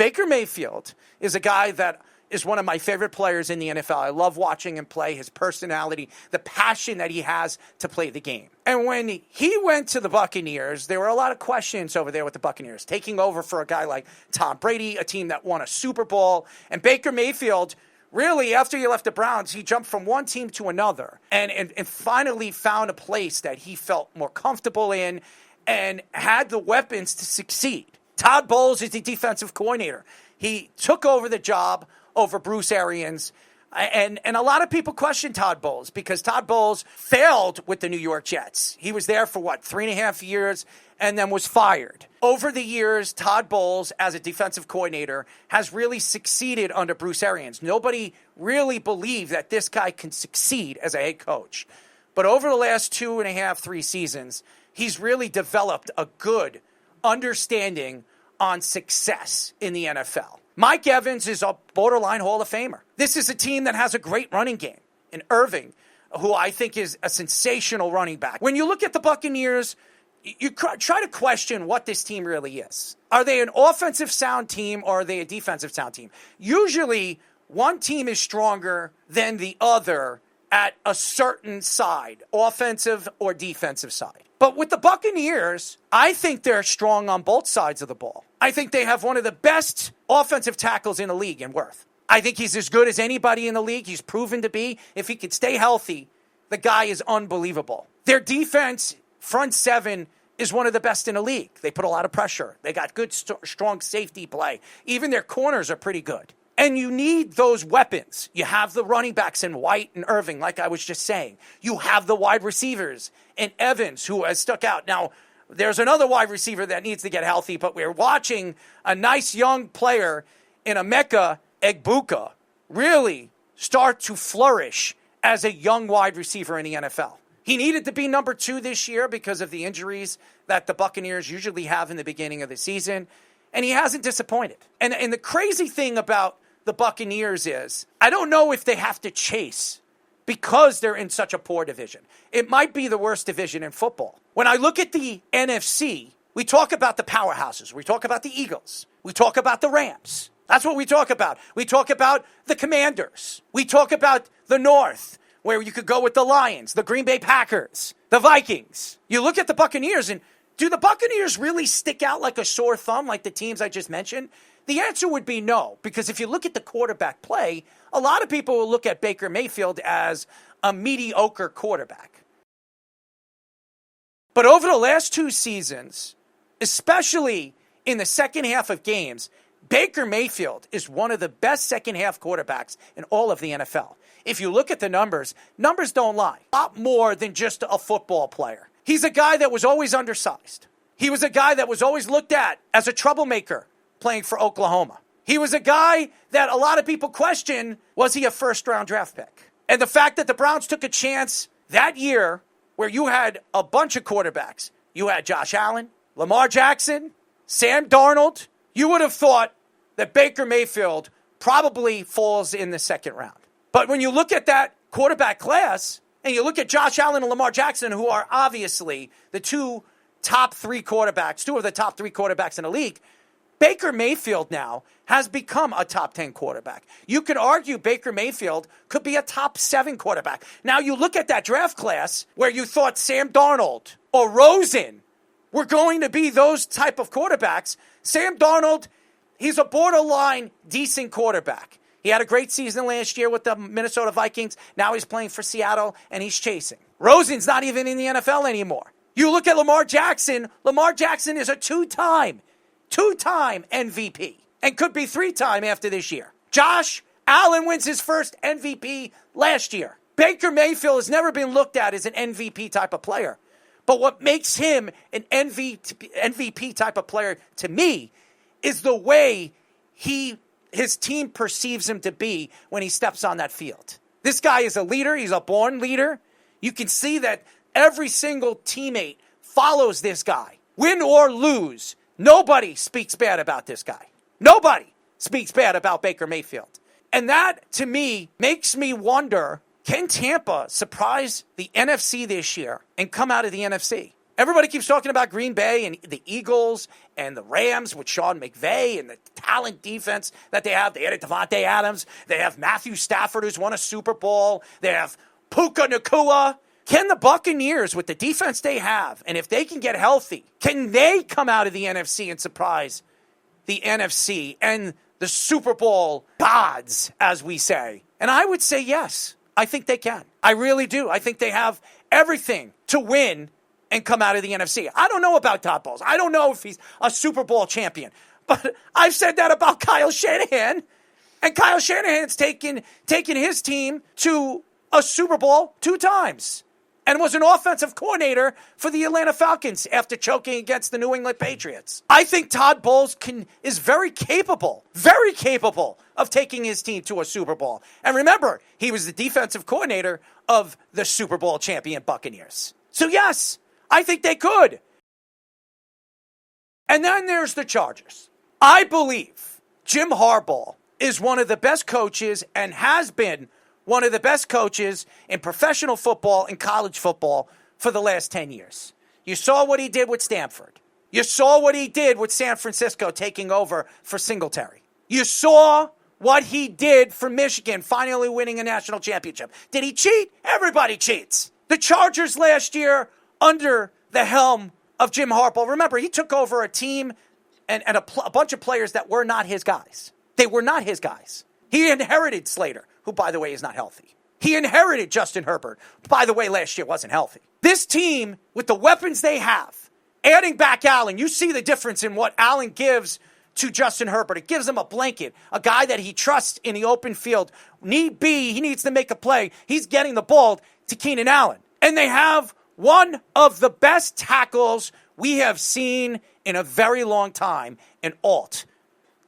Baker Mayfield is a guy that is one of my favorite players in the NFL. I love watching him play, his personality, the passion that he has to play the game. And when he went to the Buccaneers, there were a lot of questions over there with the Buccaneers, taking over for a guy like Tom Brady, a team that won a Super Bowl. And Baker Mayfield, really, after he left the Browns, he jumped from one team to another and finally found a place that he felt more comfortable in and had the weapons to succeed. Todd Bowles is the defensive coordinator. He took over the job over Bruce Arians. And a lot of people question Todd Bowles because Todd Bowles failed with the New York Jets. He was there for, 3.5 years and then was fired. Over the years, Todd Bowles, as a defensive coordinator, has really succeeded under Bruce Arians. Nobody really believed that this guy can succeed as a head coach. But over the last 2.5, 3 seasons, he's really developed a good understanding on success in the NFL. Mike Evans is a borderline Hall of Famer. This is a team that has a great running game in Irving, who I think is a sensational running back. When you look at the Buccaneers, you try to question what this team really is. Are they an offensive sound team or are they a defensive sound team? Usually, one team is stronger than the other at a certain side, offensive or defensive side. But with the Buccaneers, I think they're strong on both sides of the ball. I think they have one of the best offensive tackles in the league in Worth. I think he's as good as anybody in the league. He's proven to be. If he could stay healthy, the guy is unbelievable. Their defense, front seven, is one of the best in the league. They put a lot of pressure. They got good, strong safety play. Even their corners are pretty good. And you need those weapons. You have the running backs in White and Irving, like I was just saying. You have the wide receivers in Evans, who has stuck out. Now, there's another wide receiver that needs to get healthy, but we're watching a nice young player in Emeka Egbuka really start to flourish as a young wide receiver in the NFL. He needed to be number 2 this year because of the injuries that the Buccaneers usually have in the beginning of the season, and he hasn't disappointed. And the crazy thing about the Buccaneers is, I don't know if they have to chase because they're in such a poor division. It might be the worst division in football. When I look at the NFC, we talk about the powerhouses. We talk about the Eagles. We talk about the Rams. That's what we talk about. We talk about the Commanders. We talk about the North, where you could go with the Lions, the Green Bay Packers, the Vikings. You look at the Buccaneers, and do the Buccaneers really stick out like a sore thumb like the teams I just mentioned? The answer would be no, because if you look at the quarterback play, a lot of people will look at Baker Mayfield as a mediocre quarterback. But over the last 2 seasons, especially in the second half of games, Baker Mayfield is one of the best second half quarterbacks in all of the NFL. If you look at the numbers don't lie. A lot more than just a football player. He's a guy that was always undersized. He was a guy that was always looked at as a troublemaker playing for Oklahoma. He was a guy that a lot of people question, was he a first-round draft pick? And the fact that the Browns took a chance that year where you had a bunch of quarterbacks. You had Josh Allen, Lamar Jackson, Sam Darnold. You would have thought that Baker Mayfield probably falls in the second round. But when you look at that quarterback class, and you look at Josh Allen and Lamar Jackson, who are obviously the two of the top 3 quarterbacks in the league, Baker Mayfield now has become a top 10 quarterback. You could argue Baker Mayfield could be a top 7 quarterback. Now you look at that draft class where you thought Sam Darnold or Rosen were going to be those type of quarterbacks. Sam Darnold, he's a borderline decent quarterback. He had a great season last year with the Minnesota Vikings. Now he's playing for Seattle, and he's chasing. Rosen's not even in the NFL anymore. You look at Lamar Jackson. Lamar Jackson is a two-time MVP, and could be 3-time after this year. Josh Allen wins his first MVP last year. Baker Mayfield has never been looked at as an MVP type of player. But what makes him an MVP type of player to me is the way his team perceives him to be when he steps on that field. This guy is a leader. He's a born leader. You can see that every single teammate follows this guy. Win or lose, nobody speaks bad about this guy. Nobody speaks bad about Baker Mayfield. And that, to me, makes me wonder, can Tampa surprise the NFC this year and come out of the NFC? Everybody keeps talking about Green Bay and the Eagles and the Rams with Sean McVay and the talent defense that they have. They added Devontae Adams. They have Matthew Stafford, who's won a Super Bowl. They have Puka Nacua. Can the Buccaneers, with the defense they have, and if they can get healthy, can they come out of the NFC and surprise the NFC and the Super Bowl gods, as we say? And I would say yes. I think they can. I really do. I think they have everything to win and come out of the NFC. I don't know about Todd Bowles. I don't know if he's a Super Bowl champion. But I've said that about Kyle Shanahan. And Kyle Shanahan's taken his team to a Super Bowl 2 times. And was an offensive coordinator for the Atlanta Falcons after choking against the New England Patriots. I think Todd Bowles is very capable of taking his team to a Super Bowl. And remember, he was the defensive coordinator of the Super Bowl champion Buccaneers. So yes, I think they could. And then there's the Chargers. I believe Jim Harbaugh is one of the best coaches and has been one of the best coaches in professional football and college football for the last 10 years. You saw what he did with Stanford. You saw what he did with San Francisco taking over for Singletary. You saw what he did for Michigan finally winning a national championship. Did he cheat? Everybody cheats. The Chargers last year under the helm of Jim Harbaugh. Remember, he took over a team and a bunch of players that were not his guys. They were not his guys. He inherited Slater, who, by the way, is not healthy. He inherited Justin Herbert, who, by the way, last year wasn't healthy. This team, with the weapons they have, adding back Allen, you see the difference in what Allen gives to Justin Herbert. It gives him a blanket, a guy that he trusts in the open field. Need be, he needs to make a play. He's getting the ball to Keenan Allen. And they have one of the best tackles we have seen in a very long time in Alt.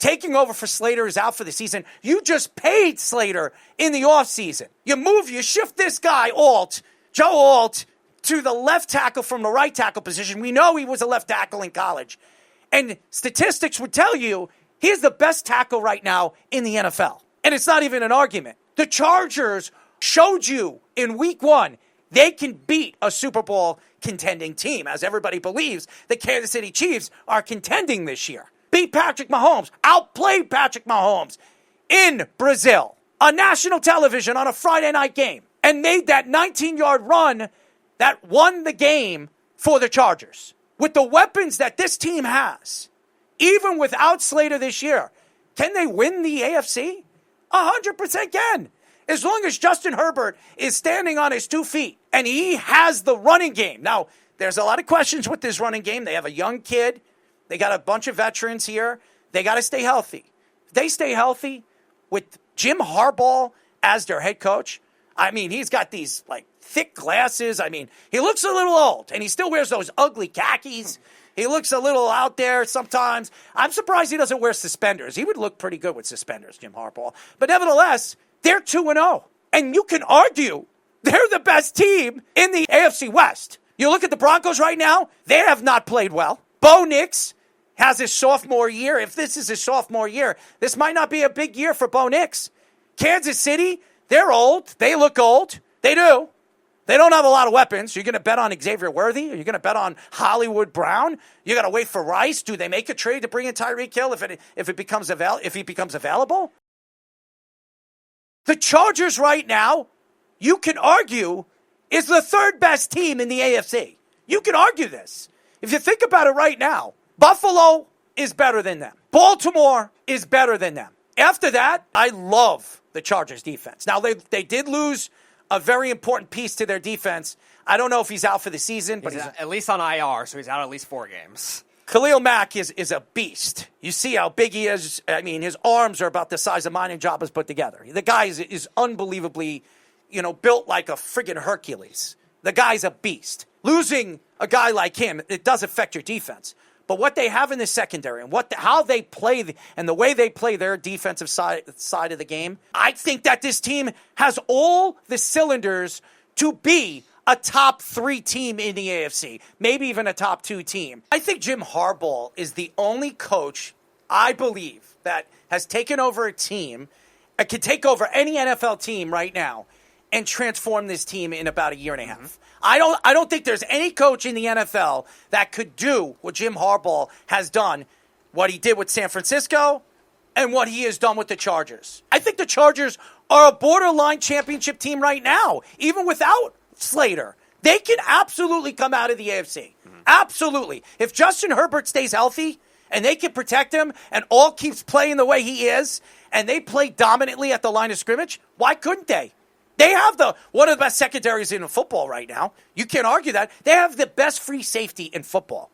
Taking over for Slater is out for the season. You just paid Slater in the offseason. You shift this guy, Joe Alt, to the left tackle from the right tackle position. We know he was a left tackle in college. And statistics would tell you he's the best tackle right now in the NFL. And it's not even an argument. The Chargers showed you in week 1 they can beat a Super Bowl contending team, as everybody believes the Kansas City Chiefs are contending this year. Beat Patrick Mahomes, outplayed Patrick Mahomes in Brazil on national television on a Friday night game, and made that 19-yard run that won the game for the Chargers. With the weapons that this team has, even without Slater this year, can they win the AFC? 100% can. As long as Justin Herbert is standing on his 2 feet and he has the running game. Now, there's a lot of questions with this running game. They have a young kid. They got a bunch of veterans here. They got to stay healthy. If they stay healthy with Jim Harbaugh as their head coach, I mean, he's got these thick glasses. I mean, he looks a little old, and he still wears those ugly khakis. He looks a little out there sometimes. I'm surprised he doesn't wear suspenders. He would look pretty good with suspenders, Jim Harbaugh. But nevertheless, they're 2-0. And you can argue they're the best team in the AFC West. You look at the Broncos right now, they have not played well. Bo Nix has his sophomore year. If this is his sophomore year, this might not be a big year for Bo Nix. Kansas City, they're old. They look old. They do. They don't have a lot of weapons. You're going to bet on Xavier Worthy? Are you going to bet on Hollywood Brown? You got to wait for Rice. Do they make a trade to bring in Tyreek Hill if he becomes available? The Chargers right now, you can argue, is the 3rd best team in the AFC. You can argue this. If you think about it right now, Buffalo is better than them. Baltimore is better than them. After that, I love the Chargers defense. Now, they did lose a very important piece to their defense. I don't know if he's out for the season, but he's at least on IR, so he's out at least 4 games. Khalil Mack is a beast. You see how big he is. I mean, his arms are about the size of mine and Jabba's put together. The guy is unbelievably, built like a friggin' Hercules. The guy's a beast. Losing a guy like him, it does affect your defense. But what they have in the secondary and how they play and the way they play their defensive side of the game, I think that this team has all the cylinders to be a top 3 team in the AFC, maybe even a top 2 team. I think Jim Harbaugh is the only coach, I believe, that has taken over a team, can take over any NFL team right now and transform this team in about a year and a half. I don't think there's any coach in the NFL that could do what Jim Harbaugh has done, what he did with San Francisco, and what he has done with the Chargers. I think the Chargers are a borderline championship team right now, even without Slater. They can absolutely come out of the AFC. Absolutely. If Justin Herbert stays healthy and they can protect him and all keeps playing the way he is and they play dominantly at the line of scrimmage, why couldn't they? They have one of the best secondaries in football right now. You can't argue that. They have the best free safety in football.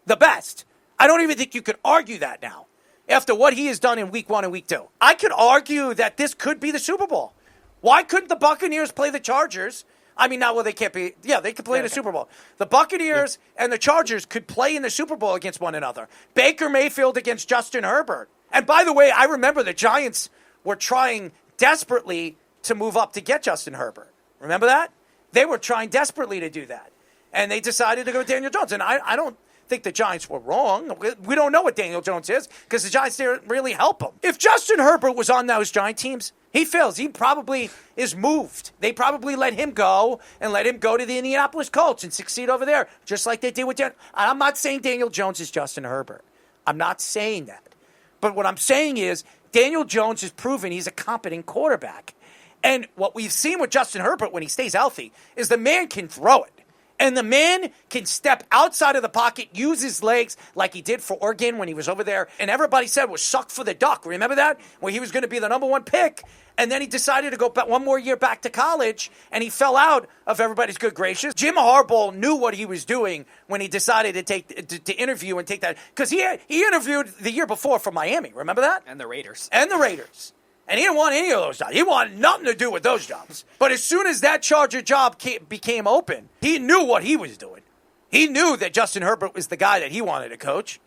The best. I don't even think you could argue that now after what he has done in week 1 and week 2. I could argue that this could be the Super Bowl. Why couldn't the Buccaneers play the Chargers? I mean, they can't be. Yeah, they could play in the Super Bowl. The Buccaneers and the Chargers could play in the Super Bowl against one another. Baker Mayfield against Justin Herbert. And by the way, I remember the Giants were trying desperately to move up to get Justin Herbert. Remember that? They were trying desperately to do that. And they decided to go with Daniel Jones. And I don't think the Giants were wrong. We don't know what Daniel Jones is because the Giants didn't really help him. If Justin Herbert was on those Giant teams, he fails. He probably is moved. They probably let him go and let him go to the Indianapolis Colts and succeed over there, just like they did with Daniel. I'm not saying Daniel Jones is Justin Herbert. I'm not saying that. But what I'm saying is Daniel Jones has proven he's a competent quarterback. And what we've seen with Justin Herbert when he stays healthy is the man can throw it. And the man can step outside of the pocket, use his legs like he did for Oregon when he was over there. And everybody said was sucked for the duck. Remember that? Where he was going to be the number 1 pick. And then he decided to go back 1 more year back to college. And he fell out of everybody's good gracious. Jim Harbaugh knew what he was doing when he decided to interview and take that. Because he interviewed the year before for Miami. Remember that? And the Raiders. And he didn't want any of those jobs. He wanted nothing to do with those jobs. But as soon as that Charger job became open, he knew what he was doing. He knew that Justin Herbert was the guy that he wanted to coach.